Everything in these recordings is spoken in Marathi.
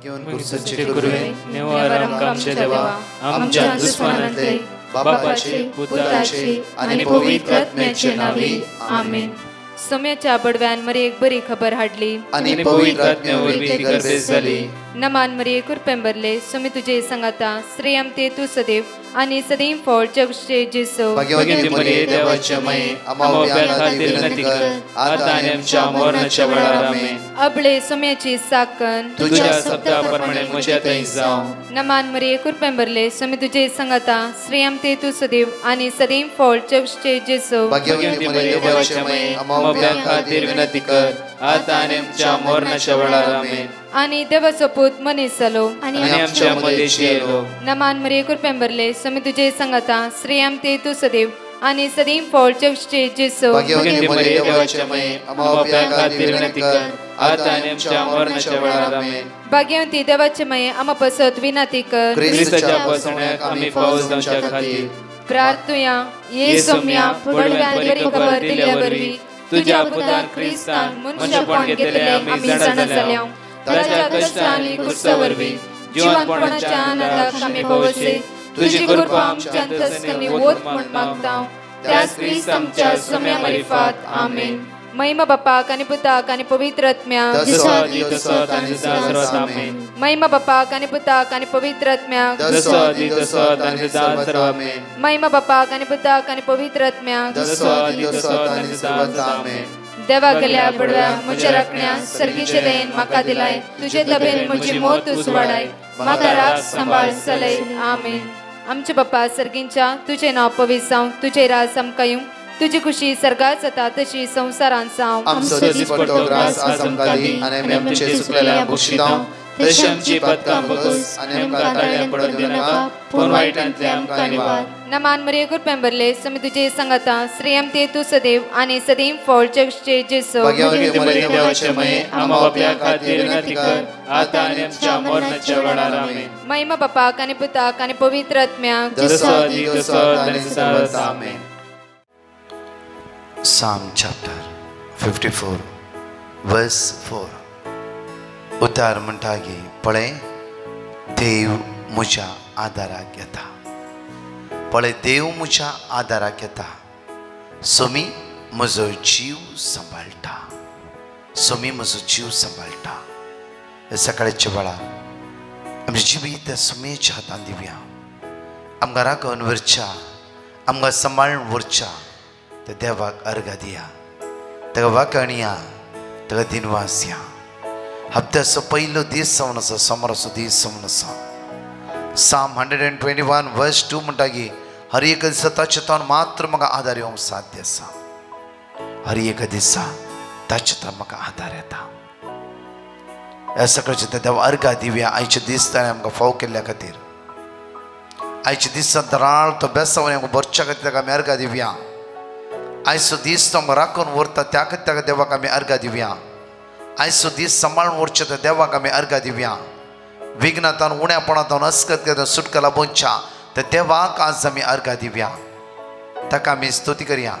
घेऊन सच्चे गुरुवे निवारा आमच्या देवा आमच्या दुश्मनांतले बापाचे पुत्राचे आणि पवित्र आत्म्याचे नावे आमेन. सोम्याच्या बडव्यान मरी एक बरी खबर हाडली आणि पवित्र आत्म्यावर ती गर्दी झाली. नमान मरी कुरपेंबरले सोमी तुझे संगाता श्रेयम ते तू सदैव आणि सदैव फळ जगचे जेसो. भाग्यवती मरिये देवाच्या माये आम्हा खातीर विनंती कर आता आणि आमच्या मरणाच्या वेळार आमेन. अबळे सोम्याची साकन तुझ्या शब्दाप्रमाणे म्हज्या थंय जावं. नमान मरी कुरपेंबरले सोमी तुझे संगाता श्रेयम ते तू सदैव आणि सदैव फळ जगचे जेसो. भाग्यवती मरिये देवाच्या माये आम्हा खातीर विनंती कर आता आणि आमच्या मरणाच्या वेळार आमेन. आणि देवाचो पूत मनीस जालो आणि आमच्या मध्येशी येलो. नमान मरी कुरपेंबरले सोमी तुझे संगाता श्रेयम ते तू सदैव आणि सदैव फळ जगचे जेसो. भाग्यवती मरिये देवाच्या माये आम्हा खातीर विनंती कर आता आणि आमच्या मरणाच्या वेळार आमेन. भाग्यवती देवाचे माये आम्हा पसत विनंती कर ख्रिस्ताच्या पसण्याक आम्ही पावस आमच्या खातीर प्रार्थुया. ये सोम्या बडव्यान बरी खबर दिल्यावरवी तुझ्या पुतान ख्रिस्तान मनुष्यपण घेतले आम्ही जाणा जाल्या. ताच्या कष्टांनी कुर्सावरवी जीवनपणाच्या आनंदाक आम्ही पवसे तुझी कृपा आमच्या अंतस्करणी वोत म्हण मागता. त्याच ख्रिस्त आमच्या सोम्या मार्फत आमेन. महिमा बापाक आणि पुताक आणि पवित्र आत्म्याक महिमा बापाक आणि पुताक आणि पवित्र आत्म्याक महिमा बापाक आणि पुताक आणि पवित्र आत्म्याक देवा गेल्या बडव्या म्हज्या राखण्या सर्गीचे देन म्हाका दिलाय. तुझे तबेन म्हजी मोत उसवाडाय म्हाका राख सांबाळ चलय आमेन. आमचे बाप्पा सर्गींच्या तुझे नाव पवित्र जावं तुझे राज आमकां येवं तुझी खुशी सर्गात जाता तशी संसारांत जावं. आमचो दिसपट्टो ग्रास आज आमकां दी आनी आमी आमचे सुकलेल्या बक्षितांव तशी आमची पदकां बगस आनी आमकां ताळ्यां पडूंक दिनाका पूण वायटांतले आमकां निवार. नमान मरिये कुरपेंबरले सोमी तुझे संगाता श्रेयम ते तू सदैव आणि सदैव फळ जगचे जेसो. भाग्यवती मरिये देवाचे माये आम्हा बापया खातीर विनंती कर आता आनी आमच्या मरणाच्या वेळार आमेन. महिमा बापाक आणि पुताक आणि पवित्र आत्म्याक जसो आदी तसो आनी सदांच आमेन. Psalm chapter 54 verse 4 उतार म्हणटा की पळय देव म्हज्या आदाराक येता. पळय देव म्हज्या आदाराक येता. सोमी म्हजो जीव सांबाळटा. सोमी म्हजो जीव सांबाळटा. सकाळच्या वेळार आमचें जिवीत त्या सोमेच्या हातान दिवया. आमकां राखून व्हरच्या आमकां सांबाळून व्हरच्या त्या देवाक अर्घ दिया. ताका वाकणया ताका दिनवास या. हप्त्याचो पयलो दीस जावन आसा सोमाराचो दीस जावन आसा. Psalm 121 verse 2 म्हणटा की हर एक दिसा ताचे तोंड मात्र म्हाका आदार येवंक साध्य आसा. हर एक दिसा ताचे तोंड म्हाका आदार येता. ह्या सकाळच्या त्या देवा अर्घ दिवया. आयचे दीस ताणें आमकां फाव केल्ल्या खातीर आयचे दिसा दराळ तो बेसावणी आमकां भरच्या खातीर ताका आमी अर्घ दिवया. आयचो दीस तो राखून व्हरता त्या खातीर ताका देवाक आमी अर्घ दिवया. आयचो दीस सांबाळून व्हरचे त्या देवाक आमी अर्घ दिवया. विघ्नांतान उण्यापणांतान अस्कतान सुटका लाभोवच्या त्या देवाक आज आमी अर्घ दिवया. ताका आमी स्तुती करया.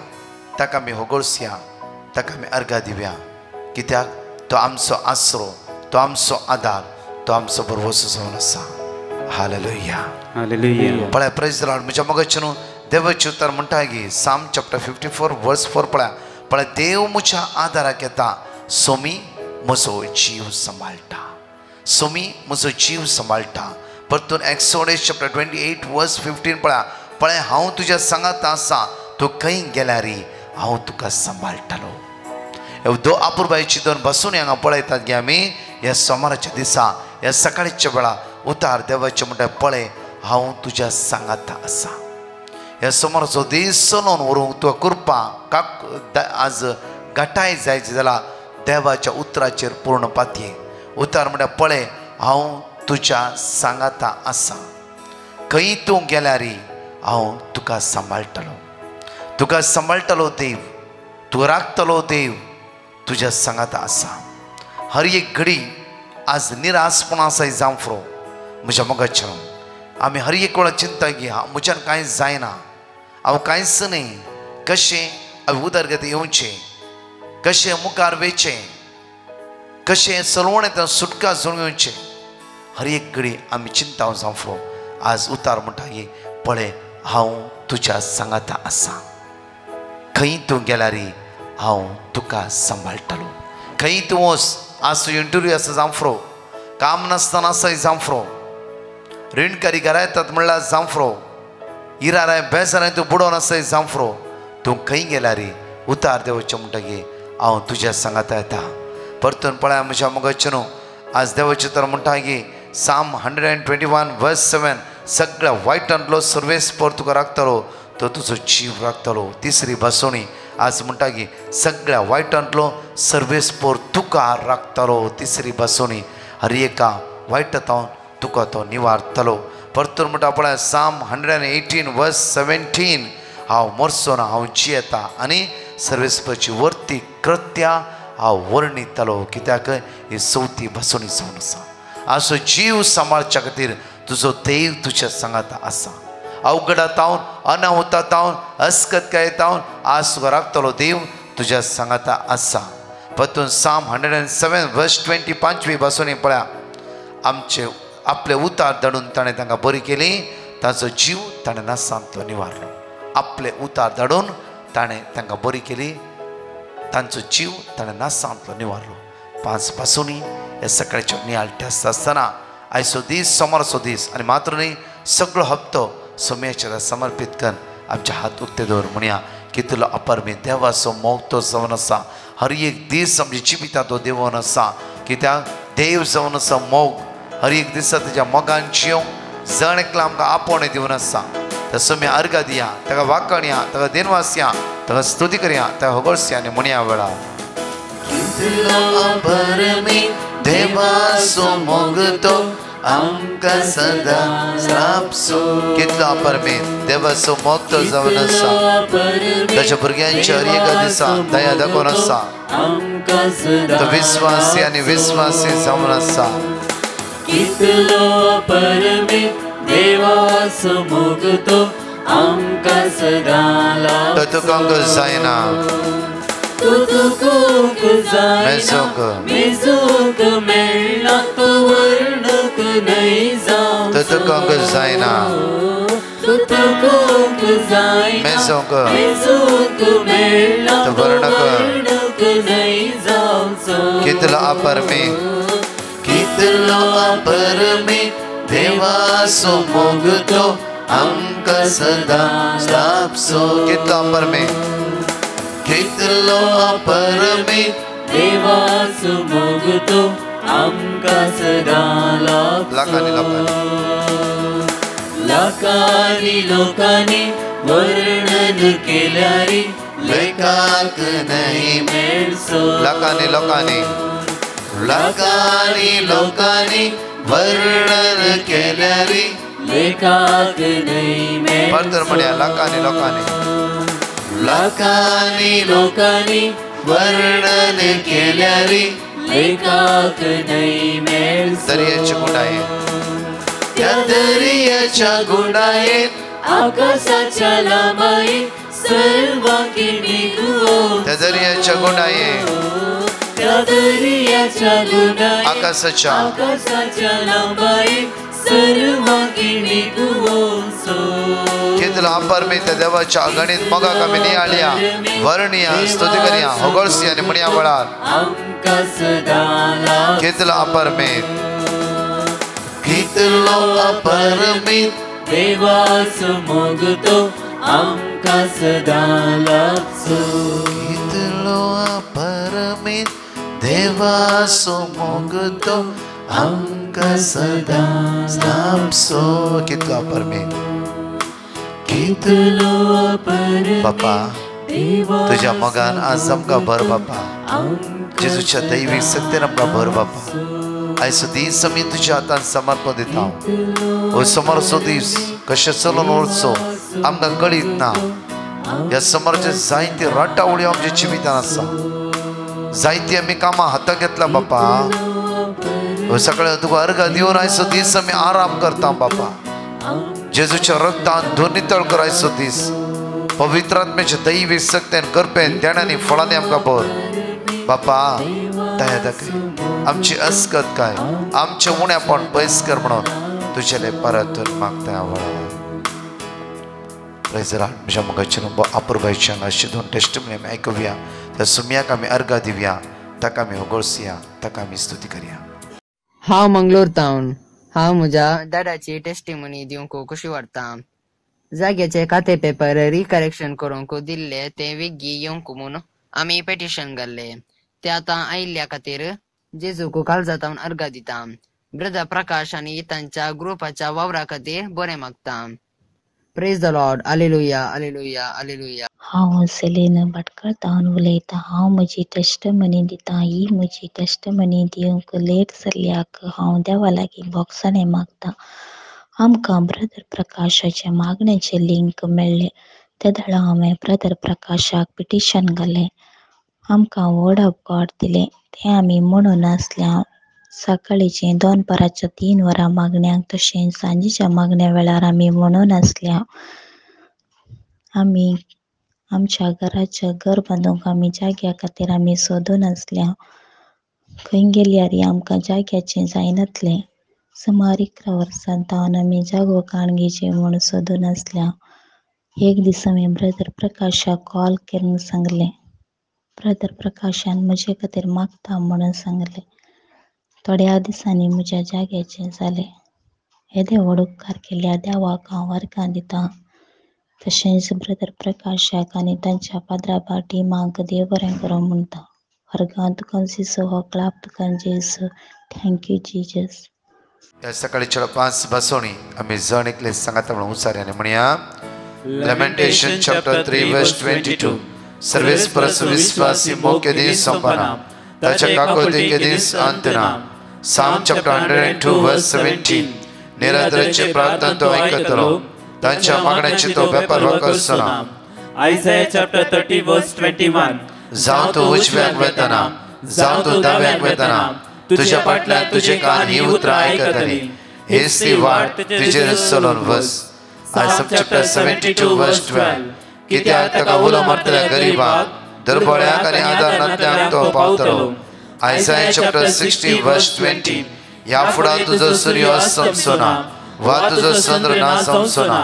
ताका आमी होगोळसया. ताका आमी अर्घ दिवया. कित्याक तो आमचो आसरो तो आमचो आदार तो आमचो भरवसो जावन आसा. Hallelujah hallelujah. पळय प्रेज द लॉर्ड. म्हज्या मोगाचें न्हू देवाचें उतर म्हणटा की Psalm chapter 54 verse 4 पळय देव म्हज्या आदाराक येता. सोमी म्हजो जीव सांबाळटा. सोमी म्हजो जीव सांबाळटा. परतून Exodus chapter 28 verse 15 पळय हांव तुज्या सांगात आसा. तूं खंय गेल्यार हांव तुका सांबाळटलो. ह्यो दोन आपुरबायेची दोन बसून हांगा पळयतात की आमी ह्या सोमाराच्या दिसा ह्या सकाळच्या वेळा उतार देवाचें म्हणटा पळय हांव तुज्या सांगात आसा. ह्या सोमाराचो दीस चलोवन व्हरूंक तुका कृपा आज घटाय जायची जाल्यार देवाच्या उतराचेर पूर्ण पातये. उतार म्हणटा पळय हांव तुज्या सांगाता आसा. खंय तूं गेल्यार हांव तुका सांबाळटलो. तुका सांबाळटलो देव. तूं राखतलो देव. तुज्या सांगाता आसा. हर एक घडी आज निरासपणासाय जावं फुरो म्हज्या मोगाचें. आमी हर एक वेळा चिंता की म्हज्यान कांयच जायना. हांव कांयच न्ही. कशें हांवें उदरगत येवचें. कशें मुखार वयचें. कशें चलवणेंतल्यान सुटका जोडून येवचें. हर एक घडी आमी चिंताव जावफ्रो आज उतार म्हणटा की पळय हांव तुज्या सांगाता आसा खंय तूं गेल्यार हांव तुका सांबाळटलो खंय तूं वच आज इंटरव्यू आसा जावफ्रो काम नासतना आसाय जावफ्रो ऋणकारी घरा येतात म्हणल्यार जावफ्रो इराराय बेजाराय तूं बुडोवन आसाय जावफ्रो तूं खंय गेल्यार उतार देवाचें म्हणटकीर हांव तुज्या सांगाता येता परतून पळय म्हज्या मोगाचे न्हू आज देवाचें तर म्हणटा की साम 121 वर्स 7 सगळ्या वायटांतलो सर्वेस्पर तुका राखतलो तो तुजो जीव राखतलो तिसरी बसोणी आज म्हणटा की सगळ्या वायटांतलो सर्वेस्पर तुका राखतलो तिसरी बसोणी हर एका वायटांतावन तुका तो निवारतलो परतून म्हणटा पळय साम 118 वर्स 17 हांव मरचो ना हांव जियेता आनी सर्वेस्परची वर्ती कृत्या हांव वर्णितलो कित्याक ही चवथी बसोणी जावन आसा असो जीव सांबाळच्या खातीर तुजो देव तुज्या सांगाता आसा अवघडातावन अनाहुतातावन अस्कतकायेतावन आज तुका राखतलो देव तुज्या सांगाता आसा परतून साम 107 वर्स 25 बसोनी पळया आमचे आपले उतार धाडून ताणें तांकां बरी केली ताचो जीव ताणें नासांतलो निवारलो आपले उतार धाडून ताणें तांकां बरी केली तांचो जीव ताणें नासांतलो निवारलो 5 बसोनी हे सकाळच्या नियाळटे आसतना आयचो दीस सोमारचो दीस आनी मात्र न्ही सगळो हप्तो सोम्याचेर समर्पीत करून आमचे हात उक्ते दवर म्हणया कितलो अपर्मी देवाचो मोग तो जावन आसा हर एक दीस आमच्या जिवितांत तो देवून आसा कित्याक देव जावन आसा मोग हर एक दिसा तेज्या मोगान जियोंक जण एकलो आमकां आपोवणें दिवन आसा त्या सोम्या अर्घ दिया ताका वाकणया ताका दिनवासया ताका स्तुती करया ताका होगळसया आनी म्हणया वेळार देवाचो मोग तो आमकां सदां राबसो कितलो अपर्मी देवाचो मोग तो जावन आसा ताच्या भुरग्यांच्या हर एका दिसा दया दाखोवन आसा तो विश्वासी आनी विश्वासी जावन आसा कितलो अपर्मी देवाचो मोग तो आमकां सदां लाभसो तो तुका जायना तुका जायना मेजोक मेळना तो वर्णक नाही जावं तो तुका जायना तुका जायना मेजोक मेळना तो वर्णक नाही जावं कितलो अपर्मी देवाचो मोग तो आमकां सदां लाभसो कितलो अपर्मी कितलो अपर्मी देवाचो मोग तो आमकां सदां लाभसो लाखांनी लोकांनी वर्णन केल्यारी लेखाक नाही मेळसो लाखांनी लोकांनी वर्णन केल्यारी लेखाक नाही परतर म्हणया लाखांनी लोकांनी वर्णन केल्यारी लेखाक नाही मेळसो दर्याच्या गुंडाये त्या दर्याच्या गुंडायेत आकाशाच्या लांबाई सर्वांकी निघो त्या दर्याच्या गुंडायेत त्या दर्याच्या गुंडाई आकाशाच्या लांबाई सर्वांकी निघो कितलो अपर्मी त्या देवाच्या अगणित मोगाक आमी नियाळया वर्णिया स्तुती करया होगळसया आनी म्हणया वेळार आमकां सदां कितलो अपर्मी देवाचो मोग तो आमकां सदां लाभसो कितलो अपर्मी देवाचो मोग तो आमकां सदां लाभसो कितलो अपर्मी कितलो अपर्मी बापा तुझ्या मोगान आज आमकां भर बापा जेजूच्या दैवीक सत्तेन आमकां भर बापा आयचो दीस आमी तुज्या हातान समर्पण दिता हो समोरचो दीस कशें चलून वचचो आमकां कळीत ना ह्या समोरचे जायती रटावळी आमच्या जिवितान आसा जायती आमी कामां हाताक घेतला बापा सकाळी तुका अर्घ दिवन आयचो दीस आमी आराम करता बापा जेजूच्या रक्तान धुर नितळ कर आयचो दीस पवित्र आत्म्याचे दैवी सक्तेन करपेन देणांनी फळांनी आमकां भर बापा दया दाखय आमची अस्कत काय आमचे उण्यापण पयस कर म्हणून तुझ्याले परतून मागता आवडा प्रेज लॉर्ड म्हज्या मगाची अपूर्वायच्या अशी दोन टेस्टिमनी आमी आयकुया त्या सुम्याक आमी अर्घ दिवया ताका आमी उगोळसया ताका आमी स्तुती करया हांव मंगलोर तावन हांव म्हज्या दादाची टेस्टिमनी दिवंक कशी वाटता जाग्याचे खाते पेपर रिकरेक्शन करूंक दिल्ले ते वेगी येवंक म्हूण आमी पेटिशन घाल्ले ते आतां आयिल्ल्या खातीर जेजूक काळजांत अर्घ दिता ब्रदर प्रकाश आनी तांच्या ग्रुपाच्या वावरा खातीर बरें मागता praise the Lord hallelujah hallelujah hallelujah हांव सेलेन भटकळतावन उलयतां हांव म्हजी टेस्टमनी दितां ही म्हजी टेस्टमनी दिवंक लेट जाल्ल्याक हांव देवा लागीं बोगसाणें मागतां आमकां ब्रदर प्रकाशाचे मागणेचे लिंक मेळ्ळे ते धाडा हांवें ब्रदर प्रकाशाक पिटिशन घालें आमकां वर्ड ऑफ गॉड दिलें तें आमी म्हणून नासल्या सकाळीचे 2 पराच्या 3 वरां मागण्यांक तशेंच सांजेच्या मागण्या वेळार आमी म्हणून आसल्या आमी आमच्या घराचें घर बांदूंक आमी जाग्या खातीर आमी सोदून आसल्या खंय गेल्यार आमकां जाग्याचें जायनातलें सुमार 11 वर्सां जावन आमी जागो काणगेचे म्हूण सोदून आसल्या एक दीस हांवें ब्रदर प्रकाशाक कॉल करून सांगलें ब्रदर प्रकाशान म्हजे खातीर मागता म्हणून सांगलें थोड्या दिसांनी म्हज्या जाग्याचें जालें येदे व्हड उपकार केल्या देवाक हांव अर्घां दितां तशेंच ब्रदर प्रकाशाक आनी तांच्या पाद्राबा टिमाक देव बरें करूं म्हणटा अर्घां तुका जिसो हो क्लाप तुका जेसू थँक्यू जिजस या सकाळीच्या 5 बसोणी आमी जण एकले सांगात म्हणून उचार्याने म्हणया लॅमेंटेशन चॅप्टर 3 वर्स 22 सर्वेस परस विश्वासी मोके दीस संपना ताच्या काकोते दीस अंतना साम चॅप्टर 102 वर्स 17 निरादरचे प्रार्थना तो ऐकतलो तांच्या मागण्याची तो वेपार करसना आयझाया चॅप्टर 30 वर्स 21 जावं तूं उजव्याक वेतना जावं तूं दाव्याक वेतना तुझ्या फाटल्यान तुजे कान ही उतरां आयकतली हेच ती वाट तुजेर चलून वच आयसाम चॅप्टर 72 वर्स 12 कित्याक ताका उलो मारतल्या गरीबाक दरबळ्याक आनी आदार नातल्यांक तो पावतलो आयसाया चॅप्टर 60 वर्स 20 ह्या फुडां तुजो सूर्य अस्तमचो ना वा तुजो चंद्र ना जावचो ना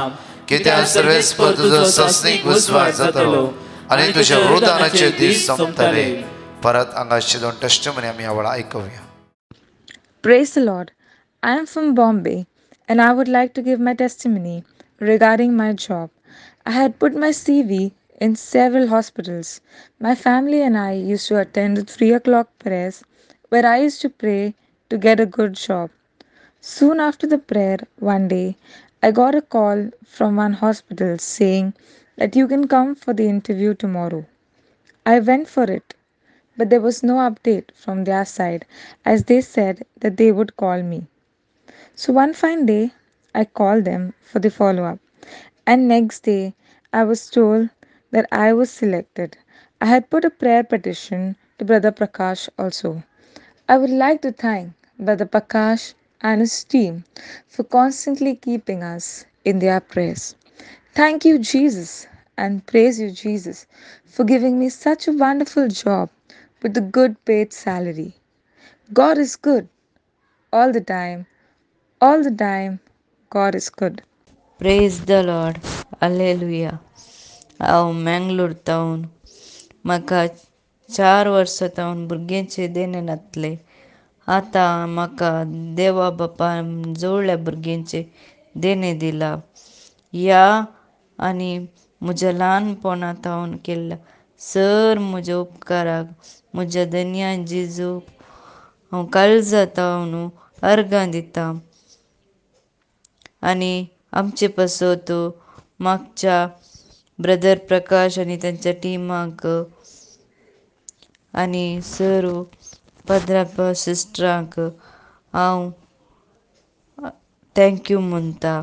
कित्याक सर्वेस्पर तुजो सस्नीक विस्वास जातलो आनी तुज्या वृदानाचे दीस संपतले परत हांगाचे 2 टेस्टिमनी आमी ह्या वेळा आयकुया Praise the Lord. I am from Bombay and I would like to give my testimony regarding my job. I had put my CV in several hospitals. My family and I used to attend the 3 o'clock prayers where I used to pray to get a good job. Soon after the prayer, one day, I got a call from one hospital saying that you can come for the interview tomorrow. I went for it. But there was no update from their side as they said that they would call me. So one fine day, I called them for the follow-up. And next day, I was told that I was selected. I had put a prayer petition to Brother Prakash also. I would like to thank Brother Prakash and his team for constantly keeping us in their prayers. Thank you, Jesus, and praise you, Jesus, for giving me such a wonderful job with a good paid salary. God is good all the time. All the time, God is good. Praise the Lord hallelujah हांव मंगलोर तावन म्हाका 4 वर्सां तावन भुरग्यांचे देणे नातले आतां म्हाका देवा बापान जोडल्या भुरग्यांचे देणे दिला ह्या आनी म्हज्या ल्हानपणा तावन केल्ल्या सर म्हज्या उपकाराक म्हज्या धन्या जेजू हांव काळजां तावन अर्घां दितां आनी आमचे पासत मागच्या ब्रदर प्रकाश आनी तांच्या टिमाक आनी सर पाद्रापा सिस्टरांक हांव थँक्यू म्हणटा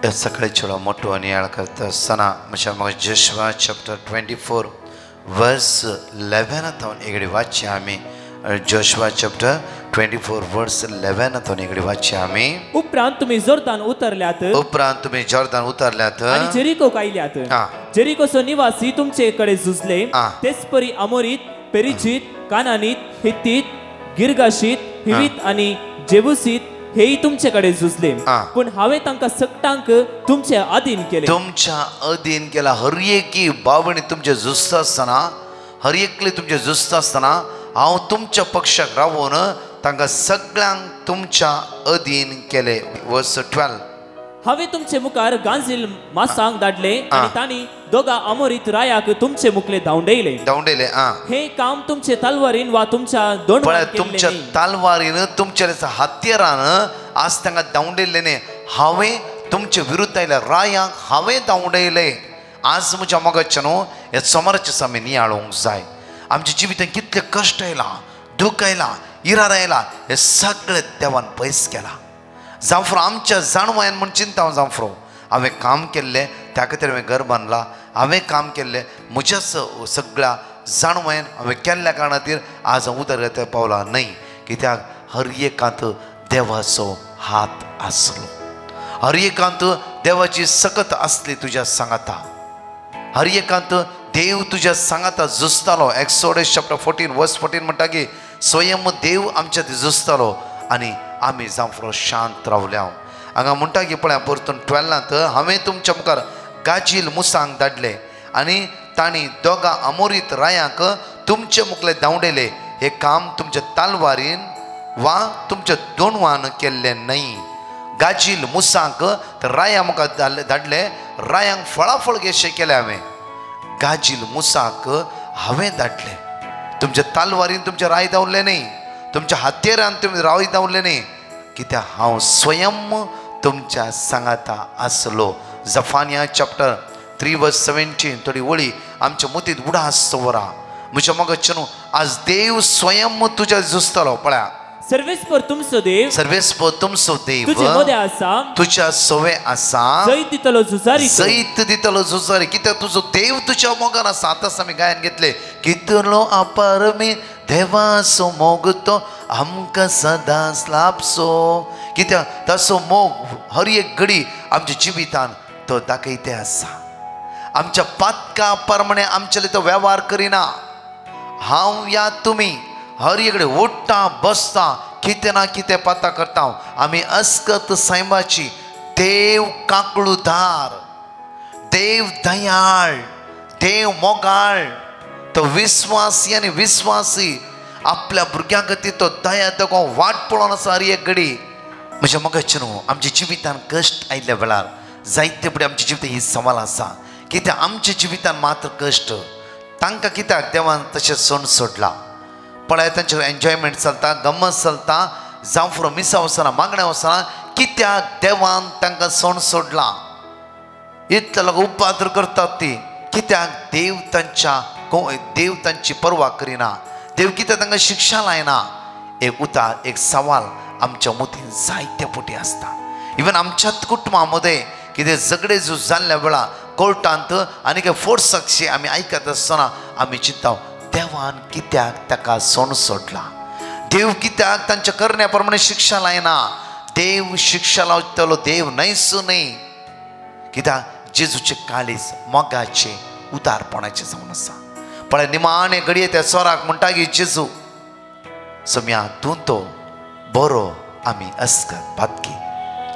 या सकाळीचो मोठो नियाळ करता आसतना म्हज्या मग जोशुआ चॅप्टर 24 वर्स 11 तावन एगडी वाचया आमी जोशुआ चॅप्टर 24 वर्स 11 तावन एगडी वाचया आमी उपरांत तुम्ही जोर्दान उतरल्यात आणि जेरिको कायल्यात जेरिकोचो निवासी तुमचे कडे झुजले तेच परी अमोरीत पेरिजीत, कानानीत, हित्तीत, गिरगाशीत, हिवीत आणि जेबुसीत हेही तुमच्याकडे झुजले. पण हांवें तांकां सगळ्यांक तुमच्या अधीन केले. तुमच्या अधीन केला. हर एकी बाबणी तुमचे झुजता असताना, हर एकले तुमचे झुजता असताना हांव तुमच्या पक्षाक रावून तांकां सगळ्यांक तुमच्या अधीन केले. वर्स 12. हांवें तुमचे मुखार गांजील मासांक धाडले आणि तांणी दोगा अमोरीत रायाक तुमचे मुखले धांवडयले. हे काम तुमचे तलवारीन वा तुमच्या दोन तुमच्या तलवारीन तुमच्या हत्यारान आज तांकां धांवडयले न्ही. हांवें तुमचे विरुद्ध आयल्या रायांक हांवें धांवडयले. आज म्हज्या मोगाच्या न्हू हे सोमाराचे आमी नियाळोवंक जाय. आमच्या जिवितांत कितले कश्ट आयला, दूख आयला, इरार आयला, हे सगळे देवान पयस केला. जांफ्रो आमच्या जाणवायन म्हण चिंता हांव जांफ्रो हांवें काम केल्लें त्या खातीर हांवें घर बांदलां. हांवें काम केल्लें म्हज्या सगळ्या जाणवायन हांवें केल्ल्या कारणा खातीर आज हांव उदरगती पावला न्हय. कित्याक हर एकांत देवाचो हात आसलो. हर एकांत देवाची सकत आसली तुज्या सांगाता. हर एकांत देव तुज्या सांगाता झुजतालो. एक्सोडस चॅप्टर 14 वर्स 14 म्हणटा की स्वयं देव आमच्या थंय झुजतालो आनी आमी जांफ्रो शांत रावल्या. हांगा म्हणटा की पळय परतून 12 हांवें तुमच्या मुखार गाजील मुसांक धाडले आनी तांणी दोगा अमोरीत रायांक तुमचे मुखले धांवडयले. हे काम तुमच्या तालवारीन वा तुमच्या दोनवान केल्लें न्हय. गाजील मुसांक तर राया मुखार धाडले. रायांक फळाफळ घेशे केले हांवें. गाजील मुसाक हांवें धाडले. तुमच्या तालवारीन तुमचे राय धांवले न्ही, तुमच्या हत्यारान तुमी राय धांवले न्ही. कित्याक हांव स्वयं तुमच्या सांगाता आसलो. जफानिया चॅप्टर 3 वर्स 17 थोडी वळी आमच्या मुतीत उडास दवरा. म्हज्या मोगाच्या न्हू आज देव स्वयं तुज्या झुजतलो. पळया सर्वेस्पर तुमचो देव, सर्वेस्पर तुमचो देव तुजे मदे आसा, तुज्या सवे आसा, जैत दितलो झुजारी, जैत दितलो झुजारी. कित्याक तुजो देव तुज्या मोगान आसा. आतांच आमी गायन घेतले कितलो अपार मी देवाचो मोग तो आमकां सदांच लाभसो. कित्याक ताचो मोग हर एक घडी आमच्या जिवितान तो दाखयते आसा. आमच्या पातका प्रमाणे आमचे तो वेव्हार करिना. हांव या तुमी हर एककडे उठता बसता कितें ना कितें पाता करता. आमी अस्कत सायबाची देव काकळुदार, देव दयाळ, देव मोगाळ, तो विस्वासी आनी विस्वासी आपल्या भुरग्यां खातीर तो दया तेको वाट पळोवन आसा हर एक घडी. म्हज्या मोगाचें न्हू आमच्या जिवितान कश्ट आयिल्ल्या वेळार जायते फुडें आमच्या जिवितान ही सवाल आसा. कित्याक आमच्या जिवितान मात्र कश्ट तांकां कित्याक देवान तशें सण सोडला. पळय तांचे एन्जॉयमेंट चलता, गम्मत चलता, जांफ्रो मिसां वचना, मागण्या वचना. कित्याक देवान तांकां सण सोडला. इतले लोक उपाद्र करतात ती. कित्याक देव तांची पर्वा करिना. देव कित्याक तांकां शिक्षा लायना. एक उतार एक सवाल आमच्या मतीन जायते फावटी आसता. इवन आमच्याच कुटुंबां मदें कितें झगडे झूज जाल्ल्या वेळार कोर्टांत आनी काय फोर्साक्षी आमी आयकत आसतना आमी चिंत्ता देवान कित्याक ताका सण सोडला. देव कित्याक तांच्या करण्या प्रमाणे शिक्षा लायना. देव शिक्षा लावतलो देव न्हयसू न्ही. कित्याक जेजूचे काळीज मोगाचे उदारपणाचे जावन आसा. पळय निमाणे घडये त्या सोराक म्हणटा की जेजू सम्या तूं तो बरो आमी अस्कत पातकी.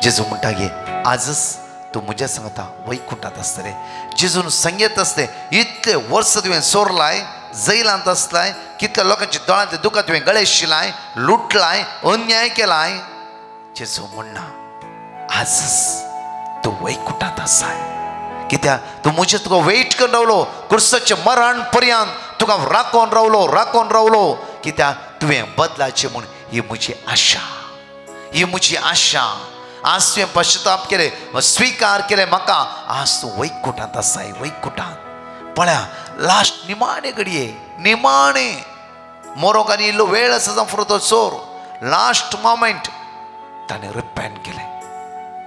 जेजू म्हणटा गे आजच तूं म्हज्या सांगता वैकुंठांत आसतले. जेजून संगीत आसले इतले वर्स तुवें सोरलाय, जैलांत आसलाय, कितल्या लोकांच्या दोळ्यांतले दुखां तुवें गळे शिलाय, लुटलाय, अन्याय केलाय. जेजू म्हणना आजच तूं वैकुंठांत आसाय. कित्याक तूं म्हजें तुका वेट करून रावलो क्रुसाचें मरण पर्यंत तुका राखोन रावलो. कित्याक तुवें बदलाचें म्हूण ही म्हजी आशा, ही म्हजी आशा. आज तुवें पश्चाताप केले, स्वीकार केले म्हाका. आज तूं वैकुंठांत आसाय, वैकुंठांत. पळया लास्ट निमाणे घडये, निमाणे मोरोक आनी इल्लो वेळ आसा जावं तो चोर लास्ट मोमेंट ताणें रिपेंट केलें.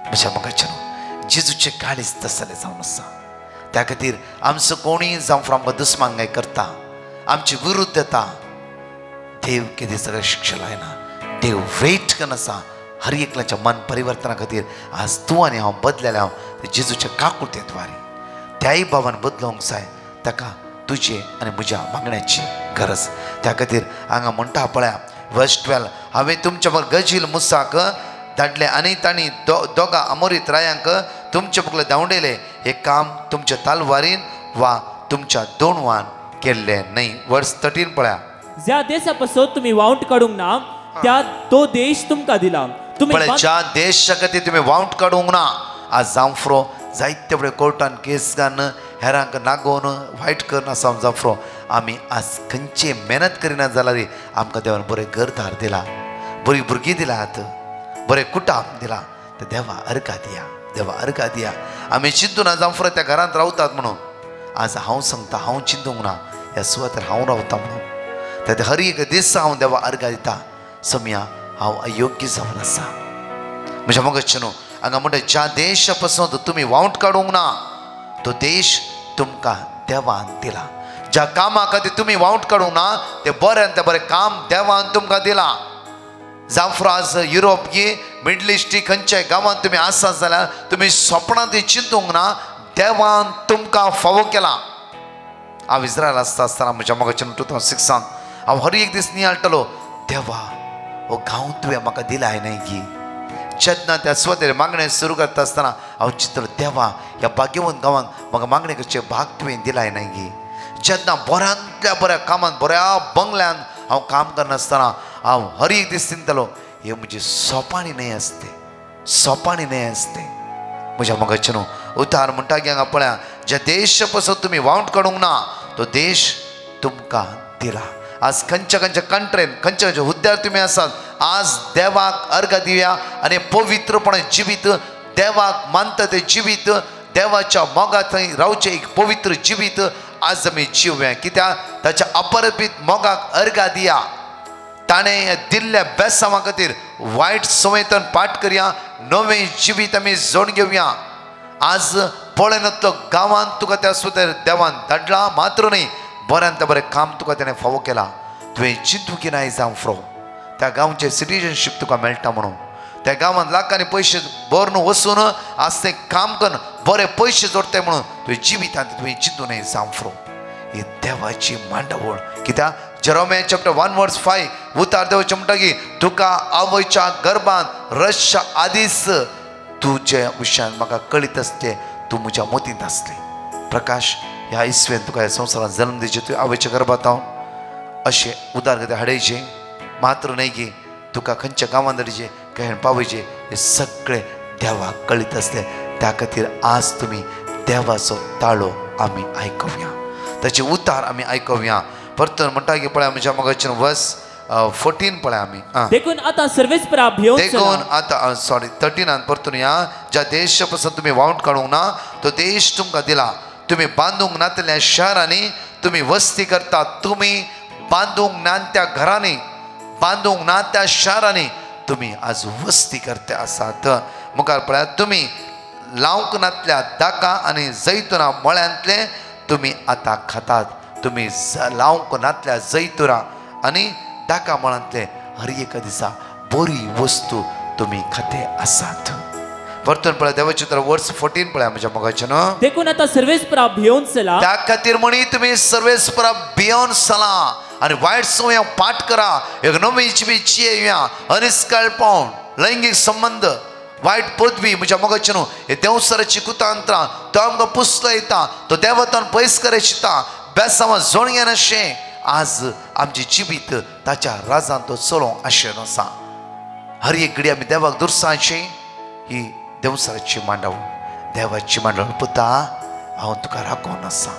म्हज्या मोगाचें न्हू जेजूचें काळीज तसलें जावन आसा. त्या खातीर आमचो कोणीय जावं आमकां दुस्मानगाय करता, आमचे विरुद्ध येता, देव कितें सगळें शिक्षा लायना. देव वेट करन आसा हर एकल्याच्या मन परिवर्तना खातीर. आज तूं आनी हांव बदलेले हांव जेजूच्या काकुळते द्वारे त्याय भावान बदलोवंक जाय. ताका तुझे आनी म्हज्या मागण्याची गरज. त्या खातीर हांगा म्हणटा पळया वर्स 12, हांवें तुमच्या बरोबर गजील मुसाक धाडले आनी तांणी दोगा अमोरीत रायांक तुमचे मुखार धांवडयले. हे काम तुमच्या तालवारीन वा तुमच्या दोणवान केल्ले न्हय. वर्स 13 पळया. ज्या देशापासून तुम्ही वाउंट काढूंक ना त्या तो देश तुमकां दिला. तुम्ही ज्या देशा खातीर तुमी वाउंट काडूंक ना. आज जांफ्रो जायते बडे कोर्टान केस घालून हेरांक नागोवन वायट करना सावन जांफ्रो आमी आज खंयचे मेहनत करिना जाल्यार आमकां देवान बरें घरदार दिला, बरी भुरगीं दिलात, बरें कुटाब दिला. ते देवा अर्घा दिया, देवा अर्घा दिया. आमी चिंतून जांफ्रो त्या घरांत रावतात म्हणून. आज हांव सांगता हांव चिंतूंक ना, ह्या सुवातेर हांव रावता म्हणून. ते हर एक दिसा हांव देवा अर्घा दिता. सम्या हांव अयोग्य जावन आसा. म्हज्या मगजचे न्हू हांगा म्हणटा ज्या देशा पासून तुमी वाउंट काडूंक ना तो देश तुमकां देवान दिला. ज्या कामा खातीर तुमी वाउंट काडूंक ना ते बरें काम देवान तुमकां दिला. जांफ्रो आज युरोप गी मिडल इस्टी खंयच्याय गांवांत तुमी आसात जाल्यार तुमी स्वप्नांत चिंतूंक ना, देवान तुमकां फावो केला. हांव इस्रायल आसतना म्हज्या मगजचे 2006 हांव हर एक दीस नियाळटलो, देवा हो गांव तुवें म्हाका दिलाय न्हय गी. जेन्ना त्या सुवातेर मागणें सुरू करता आसतना हांव चिंतलो, देवा ह्या भाग्यवंत गांवांत म्हाका मागणें करचें भाग तुवें दिलाय न्हय गी. जेन्ना बऱ्यांतल्या बऱ्या कामांत बऱ्या बंगल्यांत हांव काम करनासतना हांव हर एक दीस चिंतलो, हे म्हजी सोपाणी न्हय आसते, सोपाणी न्हय आसते. म्हज्या मगजचे न्हू उतार म्हणटा की हांगा पळया ज्या देश पासून तुमी वाउंट काडूंक ना तो देश तुमकां दिला. आज खंयच्या खंयच्या कंट्रेन खंयच्या खंयच्या हुद्द्यार तुमी आसात, आज देवाक अर्घ दिवया आनी पवित्रपणे जिवीत, देवाक मानता ते जिवीत, देवाच्या मोगात थंय रावचें एक पवित्र जिवीत आज आमी जिवया. कित्याक ताच्या अपरपीत मोगाक अर्घा दिया. ताणें दिल्ल्या बेसांवा खातीर वायट संवेतन पाठ करया, नवें जिवीत आमी जोड घेवया. आज पळयनातलो गांवांत तुका त्या सुवातेर देवान धाडला मात्र न्ही, बऱ्यांत बरें काम तुका ताणें फावो केला. तुवें चिंतू की नाय जांफ्रो त्या गांवचें सिटीजनशीप तुका मेळटा म्हणून. त्या गांवांत लाखांनी पयशे भरून वचून आज तें काम करून बरे पयशे जोडटाय म्हणून तुवें जिवितांत तुवें चिंतू न्हय जांफ्रो. ही देवाची मांडावळ. कित्याक जेरोमिया चॅप्टर 1 वर्स 5 उतार देवाचें म्हणटा की तुका आवयच्या गर्भांत रसच्या आदींच तुजे विशयान म्हाका कळीत आसलें, तूं म्हज्या मतींत आसलें. प्रकाश ह्या इसवेन तुका ह्या संवसारांत जल्म दिवचे, तुवें आवयच्या गर्भांत हांव अशें उदार खातीर हाडयचें मात्र न्हय की तुका खंयच्या गांवांत धाडचें खंय पावयचें हें सगळें देवाक कळीत आसलें. त्या खातीर आज तुमी देवाचो ताळो आमी आयकूया, ताचे उतार आमी आयकूया. परतून म्हणटा की पळय म्हज्या मगजचे वर्स 14 पळय आमी देखून आतां सर्वेस्परा भियोन देखून आतां 13 परतून या ज्या देश पासून तुमी वाउंट काडूंक ना तो देश तुमकां दिला. तुमी बांदूंक नातल्या शहरांनी तुमी वस्ती करतात, तुमी बांदूंक ना त्या घरांनी, बांदूंक ना त्या शहरांनी तुमी आज वस्ती करते आसात. मुखार पळयात तुमी लावंक नातल्या दाका आनी जैतुना मळ्यांतले तुमी आतां खातात. तुमी लावंक नातल्या जैतुना आनी दाका मळांतले हर एका दिसा बरी वस्तू तुमी खाते आसात. परतून पळय देवाचे उतर वर्स 14 पळय म्हज्या मगाचे न्हू. देखून आतां सर्वेस्परा भियोन चला. त्या खातीर म्हणी तुमी सर्वेस्परा भियोन चला आनी वायट संवय पाठ करा. एक नवी जिवीत जियेवया. अनिस्काळपण, लैंगीक संबंध, वायट पदवी म्हज्या मगाचे न्हू हे देवसराची कुतांत्रां तो आमकां पुसलो येता, तो देवतान पयस करे चिता, बेसांवां जोडगे नाशें. आज आमचें जिवीत ताच्या राजान तो चलोवंक आशेन आसा. हर एक घडी आमी देवाक दुरसांची ही देवसराची मांडावळ, देवाची मांडावळ. पुता हांव तुका राखोवन आसा,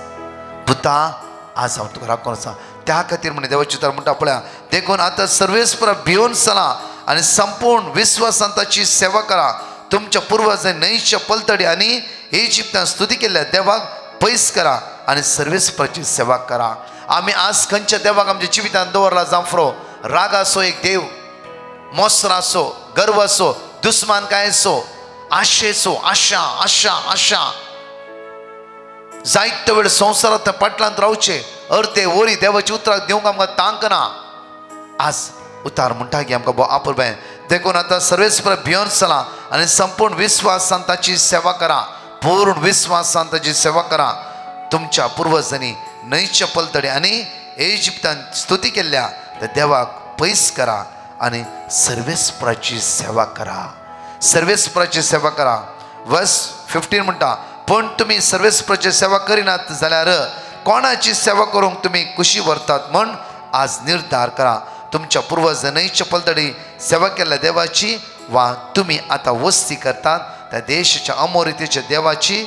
पुता आज हांव तुका राखोवन आसा. त्या खातीर म्हणे देवाची उतर म्हणटा पळया देखून आतां सर्वेस्परा भियोन चला आनी संपूर्ण विश्वासान ताची सेवा करा. तुमच्या पुर्वजांनी न्हंयच्या पलतडी आनी इजिप्तांत स्तुती केल्ल्या देवाक पयस करा आनी सर्वेस्पराची सेवा करा. आमी आज खंयच्या देवाक आमच्या जिवितांत दवरला जांफ्रो. राग आसो एक देव, मोसर आसो, गर्व आसो, दुस्मानकाय आसो, आशेचो आशा आशा आशा जायते वेळ संवसारांत पाटलांत रावचे अर्दे वरी देवाची उतराक दिवंक आमकां तांक ना. आज उतार म्हणटा की आमकां आपुरबाय देखून आतां सर्वेस्परा भियोन चला आनी संपूर्ण विश्वासान ताची सेवा करा, पूर्ण विश्वासान ताची सेवा करा. तुमच्या पुर्वजांनी न्हंयच्या पलतडी आनी इजिप्तान स्तुती केल्ल्या त्या देवाक पयस करा आनी सर्वेस्पराची सेवा करा. सर्वेस्पराची सेवा करा. वर्स 15 म्हणटा, पण तुमी सर्वेस्पराची सेवा करिनात जाल्यार कोणाची सेवा करूंक तुमी कुशी व्हरतात म्हण आज निर्धार करा. तुमच्या पुर्वज न्हंयच्या पलतडी सेवा केल्ल्या देवाची वा तुमी आतां वस्ती करतात त्या देशाच्या अमोरितेच्या देवाची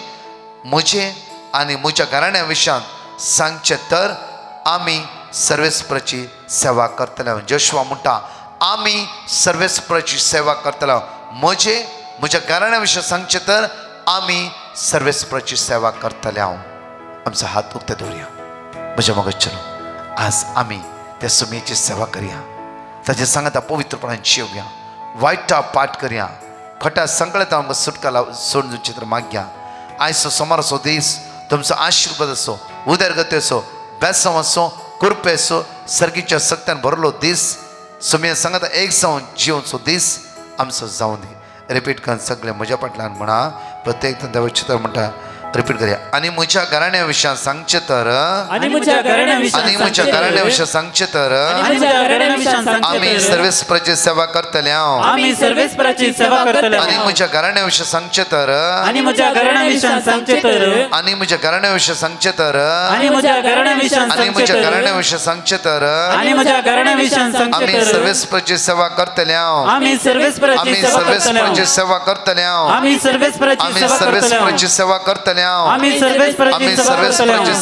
म्हजे आनी म्हज्या घराण्या विशयान सांगचे तर आमी सर्वेस्पराची सेवा करतले. जोशुआ म्हणटा, आमी सर्वेस्पराची सेवा करतलो. म्हज्या घराण्या विशयी सांगचे तर आमी सर्वेस्पराची सेवा करतले. हांव आमचो हात उक्ते दवरया. म्हज्या मगजचनो आज आमी त्या सुमयेची सेवा करया. ताचे सांगता पवित्रपणान जियोवया. वायटा पाठ करया. खटा संकळता आमकां सुटका सोडून चित्र मागया. आयचो सोमाराचो दीस तुमचो आशिर्वाद असो, उदरगती असो, बेसम असो, कृपे असो, सर्गीच्या सक्त्यान भरलो दीस सुमये सांगता एक जावन जिवचो दीस आमचो जावन दी. रिपीट करून सगळे म्हज्या फाटल्यान म्हणा. प्रत्येक देवाचें चित्र म्हणटा रिपीट करया. आनी म्हज्या घराण्या विशयान सांगचे तर आनी म्हज्या घराण्या विशयान सांगचे तर आमी सर्वेस्पराची सेवा करतले. आमी सर्वेस्पराची सेवा करतले. आनी म्हज्या घराण्या विशयान सांगचे तर आनी म्हज्या घराण्या विशयान सांगचे तर आनी म्हज्या घराण्या विशयान सांगचे तर आनी म्हज्या घराण्या विशयान आनी म्हज्या घराण्या विशयान सांगचे तर आनी म्हज्या घराण्या विशयान सांगचे तर आमी सर्वेस्पराची सेवा करतले. आमी सर्वेस्पराची सेवा करतले. आमी सर्वेस्पराची सेवा करतले. आमी सर्वेस्पराची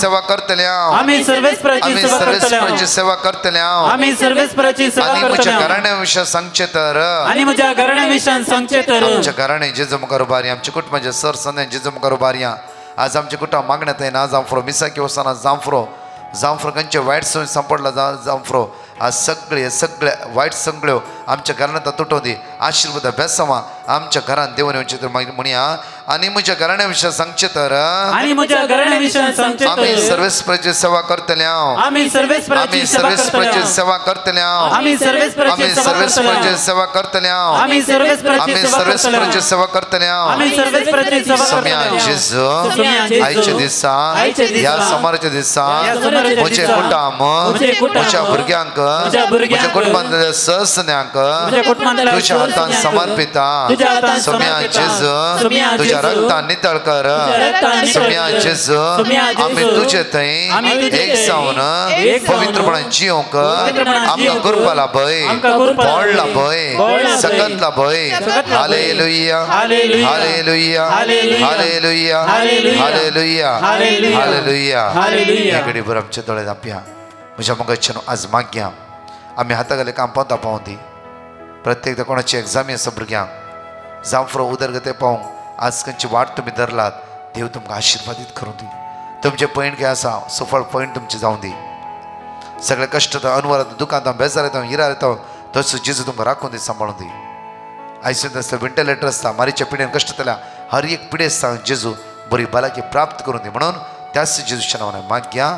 सेवा करतले. आमी सर्वेस्पराची सेवा करतले. आमी सर्वेस्पराची सेवा करतले. आनी म्हज्या घराण्या विशयान सांगचे तर आनी म्हज्या घराण्या विशयान सांगचे तर आमच्या घराणे जेजू मुखार उबारया. आमच्या कुटुंबाच्या सर संदेश जेजू मुखार उबारया. आज आमच्या कुटुंब मागण्यात येना जांफरो मिसाकी वसना जांफरो खंयचे वायट संवय सांपडला जांफरो आज सगळे वायट संगळ्यो आमच्या घरांत तुटोवन दी. आशिर्वाद बेसमा आमच्या घरान देवन येवचे तर म्हणया. आनी म्हज्या घराण्या विशयान सांगचे तर आनी म्हज्या घराण्या विशयान सांगचे तर आमी सर्वेस्पराची सेवा करतले. आमी सर्वेस्पराची सेवा करतले. आमी सर्वेस्पराची सेवा करतले. आमी सर्वेस्पराची सेवा करतले. आमी सर्वेस्पराची सेवा करतले. जेजू आयच्या दिसा ह्या सोमाराच्या दिसा म्हजे कुटुंब म्हज्या भुरग्यांक म्हज्या कुटुंबांतल्या सदस्यांक तुज्या हातान समर्पिता. सोम्या जेजू तुज्या रक्तान नितळ कर. सोम्या जेजू आमी तुजे थंय एक जावन पवित्रपणान जियोंक आमकां करपाला भंय, पडला भंय, सकतला भंय. Hallelujah hallelujah hallelujah hallelujah hallelujah. घडी भर आमचे दोळे धांपया. म्हज्या मगजच्यान आज मागया आमी हाता घाले काम पावता पावूं दी. प्रत्येकदा कोणाची एग्जामी आसा भुरग्यांक जांफरो उदरगती पावूंक आज खंयची वाट तुमी धरलात देव तुमकां आशिर्वादीत करूं दी. तुमचे पैण कितें आसा सफळ पैण तुमचे जावं दी. सगळे कश्ट अनवरात दुखांत बेजार येता हिरार येता तसो जेजू तुमकां राखून दी, सांबाळून दी. आयसीयूंत आसता वेंटिलेटर आसता मारीच्या पिड्यान कश्ट जाल्या हर एक पिडे आसता जेजू बरी भलायकी प्राप्त करून दी म्हणून त्याच जेजूच्या नांवान मागया.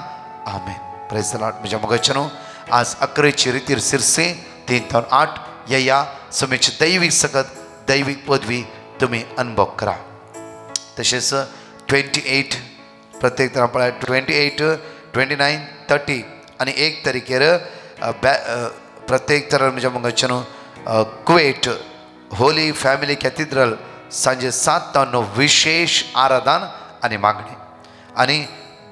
आमेन. Praise the Lord. म्हज्या मगजच्यानो आज 11ची रितीर सिरसे 3-8 या समेची दैवीक सकत दैवीक पदवी तुम्ही अनुभव करा. तसेच 28 प्रत्येक तरा पळय 28, 29, 30 आणि 1 तारखेर प्रत्येक तरा म्हज्या मगजच्यानो कुवेट होली फॅमिली कॅथिड्रल सांजे 7 ta 9 विशेष आराधन आणि मागणी. आणि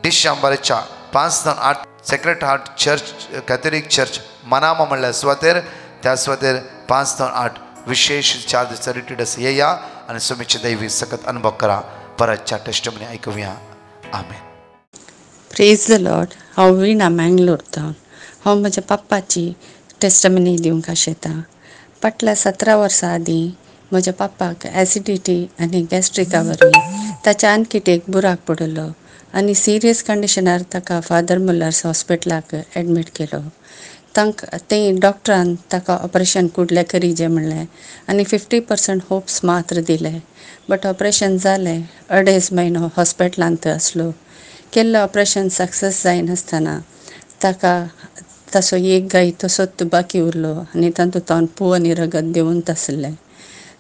डिसेंबरच्या 5 ta 8 Sacred Heart Church Catholic Church Manama म्हणल्यार सुवातेर त्या सुवातेर 5 ta 8 विशेष 4 दिसा रिट्रीट आसा. येया आणि सुमेचे दैवी सकत अनुभव करा. परतच्या टेस्टमनी ऐकूया. आमेन. Praise the Lord. हांव विणा मँगलोर टावन. हांव म्हज्या पप्पाची टेस्टमनी दिवंक आशेता. फाटल्या 17 वर्सां आदीं म्हज्या पप्पाक एसिडिटी आनी गॅस्ट्रिका वरवीं ताच्या आनकिटेक बुराक पडलो आनी सिरियस कंडिशनार ताका फादर मुल्लार्स हॉस्पिटलाक एडमीट केलो. थंय डॉक्टरान ताका ऑपरेशन कुडलें करीचें म्हणलें आनी 50% होप्स मात्र दिले. बट ऑपरेशन जालें. 2.5 म्हयनो हॉस्पिटलांत आसलो. केल्लें ऑपरेशन सक्सेस जायनासतना ताका ताचो एक गाय तसोच बाकी उरलो आनी तातूंत पू आनी रगत देंवून आसलें.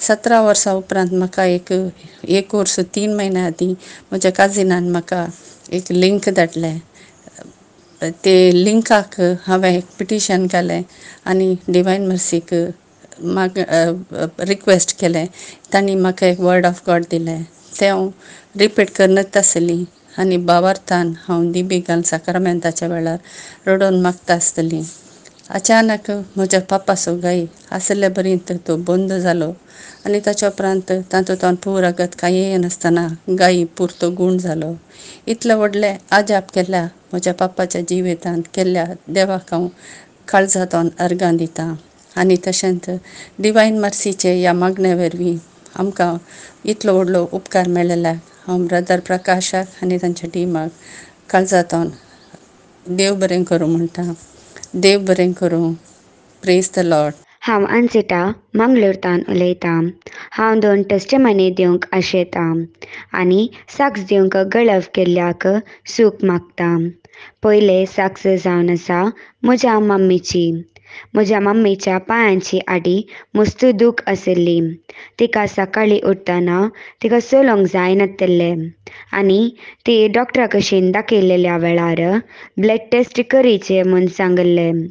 17 वर्सां उपरांत म्हाका एक वर्स 3 म्हयने आदीं म्हज्या काजिनान म्हाका एक लिंक धाडलें ते लिंकाक हांवें पिटिशन केलें आनी डिवायन मर्सीक म्हाका रिक्वेस्ट केलें. तांणी म्हाका एक वर्ड ऑफ गॉड दिलें तें हांव रिपीट करनत आसली आनी भावार्थान हांव दिबिकान साक्रामेंताच्या वेळार रडोवन मागता आसतली. अचानक म्हज्या पापाचो गाई आसले पर्यंत तो बंद जालो आनी ताच्या उपरांत तातूंत पुरागत कांय नासतना गायी पुरतो गूण जालो. इतलें व्हडलें आजाप केल्या म्हज्या पापाच्या जिवितांत केल्ल्या देवाक हांव काळजांतल्यान अर्गां दितां. आनी तशेंच डिवायन मर्सीचे ह्या मागणे वरवीं आमकां इतलो व्हडलो उपकार मेळ्ळ्याक हांव ब्रदर प्रकाशाक आनी तांच्या टिमाक काळजांतल्यान देव बरें करूं म्हणटा. देव बरें करूं. Praise the Lord. हांव अंसिता मंगळूरतान उलयतां. हांव 2 टेस्टिमनी दिवंक आशेतां आनी साक्ष दिवंक गळव केल्ल्याक सूख मागतां. पयले साक्ष जावन आसा म्हज्या मम्मीची. म्हज्या मम्मीच्या पांयांची आडी मस्त दूख आशिल्ली. तिका सकाळीं उठतना तिका चलोवंक जायनासलें आनी ती डॉक्टरा कशीन दाखयलेल्या वेळार ब्लड टेस्ट करीचे म्हूण सांगलें.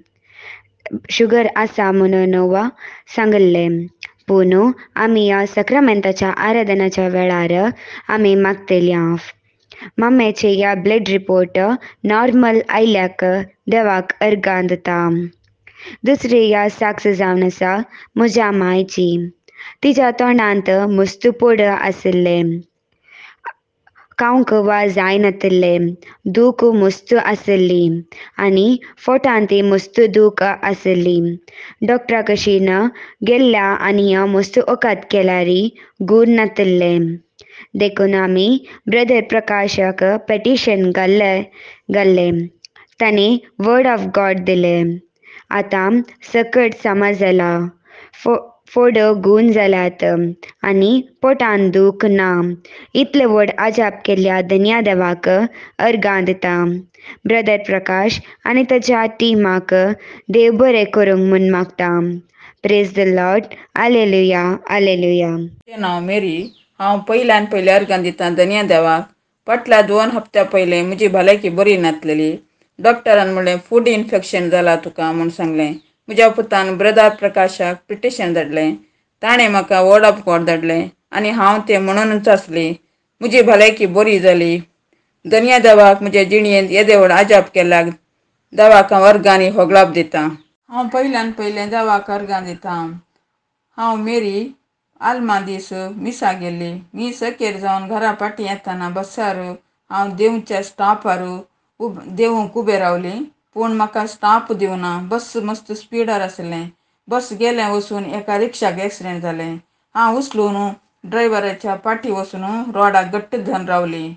शुगर आसा म्हणून वा सांगलें. पूण आमी ह्या सक्रमेंताच्या आराधनाच्या वेळार आमी मागतल्या. मम्मेचे ह्या ब्लड रिपोर्ट नॉर्मल आयल्याक देवाक अर्गां दिता. दुसरी ह्या साक्ष जावन आसा म्हज्या मायची. तिच्या तोंडांत मस्त पोड आशिल्लें. खावंक वा जायनासलें. दूख मस्त आशिल्ली आनी फोटांत मस्त दूख आशिल्ली. डॉक्टरा कशीन गेल्ल्या आनी मस्त वखद केल्यारी गूण नासलें. देखून आमी ब्रदर प्रकाशाक पेटिशन घाल्लें. तांणी वर्ड ऑफ गॉड दिलें. आतां सकट समज जाला. फोड गूण जाल्यात आनी पोटान दूख ना. इतलें व्हड आजाप केल्ल्या धन्या देवाक अर्गां दिता. ब्रदर प्रकाश आनी ताच्या टिमाक देव बरें करूंक म्हूण मागता. Praise the Lord. Hallelujah hallelujah. म्हजें नांव मेरी. हांव पयल्यान पयलें अर्गां दितां धन्या देवाक. फाटल्या 2 हप्त्या पयलें म्हजी भलायकी बरी नासलेली. डॉक्टरान म्हणलें फूड इन्फेक्शन जालां तुका म्हूण सांगलें. म्हज्या पुतान ब्रदर प्रकाशाक पिटिशन धाडलें. ताणें म्हाका वर्ड ऑफ गॉड धाडलें आनी हांव तें म्हणूनच आसली. म्हजी भलायकी बरी जाली. धन्या देवाक म्हज्या जिणयेंत येदें व्हड आजाप केल्याक देवाक हांव अर्गांनी होगलाप दितां. हांव पयल्यान पयलें देवाक अर्गां दितां. हांव मेरी आल्मा दीस मिसा गेल्ली. मी सकेर जावन घरा फाटीं येतना बसार हांव देवच्या स्टॉपार देवूंक उबें रावली. पूण म्हाका स्टॉप दिवना. बस मस्त स्पिडार आसलें. बस गेलें वचून एका रिक्षाक एक्सिडेंट जालें. हांव उचलून ड्रायव्हराच्या फाटीं वचून रोडाक घट्ट धरून रावली.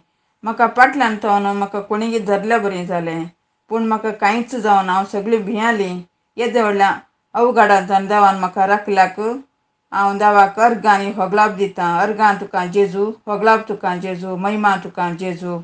म्हाका फाटल्यान थावन म्हाका कोणीय धरल्या बरें जालें. पूण म्हाका कांयच जावना. हांव सगळीं भियाली. येदे व्हडल्या अवघडांतल्यान देवान म्हाका राखल्याक हांव देवाक अर्गांनी होगलाप दितां. अर्गां तुका जेजू. होगलाप तुका जेजू. महिमा तुका जेजू.